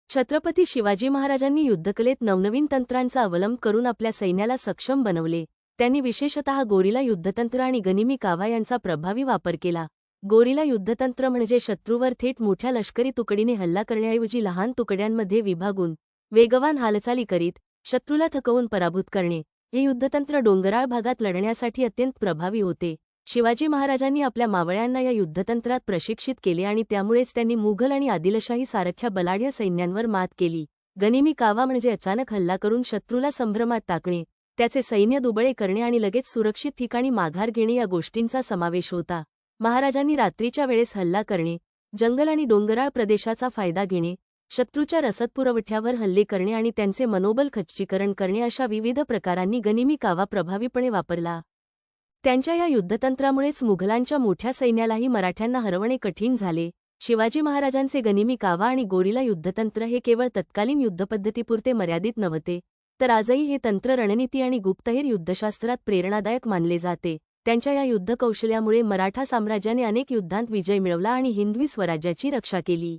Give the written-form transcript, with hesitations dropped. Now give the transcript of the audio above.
छत्रपती शिवाजी महाराजांनी युद्धकलेत नवनवीन तंत्रांचा अवलंब करून आपल्या सैन्याला सक्षम बनवले. त्यांनी विशेषतः गोरिला युद्धतंत्र आणि गनिमी कावा यांचा प्रभावी वापर केला. गोरिला युद्धतंत्र म्हणजे शत्रूवर थेट मोठ्या लष्करी तुकडीने हल्ला करण्याऐवजी लहान तुकड्यांमध्ये विभागून वेगवान हालचाली करीत शत्रूला थकवून पराभूत करणे. हे युद्धतंत्र डोंगराळ भागात लढण्यासाठी अत्यंत प्रभावी होते. शिवाजी महाराजांनी आपल्या मावळ्यांना या युद्धतंत्रात प्रशिक्षित केले आणि त्यामुळेच त्यांनी मुघल आणि आदिलशाही सारख्या बलाढ्य सैन्यांवर मात केली. गनिमी कावा म्हणजे अचानक हल्ला करून शत्रूला संभ्रमात टाकणे, त्याचे सैन्य दुबळे करणे आणि लगेच सुरक्षित ठिकाणी माघार घेणे या गोष्टींचा समावेश होता. महाराजांनी रात्रीच्या वेळेस हल्ला करणे, जंगल आणि डोंगराळ प्रदेशाचा फायदा घेणे, शत्रूच्या रसदपुरवठ्यावर हल्ले करणे आणि त्यांचे मनोबल खच्चीकरण करणे अशा विविध प्रकारांनी गनिमी कावा प्रभावीपणे वापरला. त्यांच्या या युद्धतंत्रामुळेच मुघलांच्या मोठ्या सैन्यालाही मराठ्यांना हरवणे कठीण झाले. शिवाजी महाराजांचे गनिमी कावा आणि गोरिला युद्धतंत्र हे केवळ तत्कालीन युद्धपद्धतीपुरते मर्यादित नव्हते, तर आजही हे तंत्र रणनीती आणि गुप्तहेर युद्धशास्त्रात प्रेरणादायक मानले जाते. त्यांच्या या युद्धकौशल्यामुळे मराठा साम्राज्याने अनेक युद्धांत विजय मिळवला आणि हिंदवी स्वराज्याची रक्षा केली.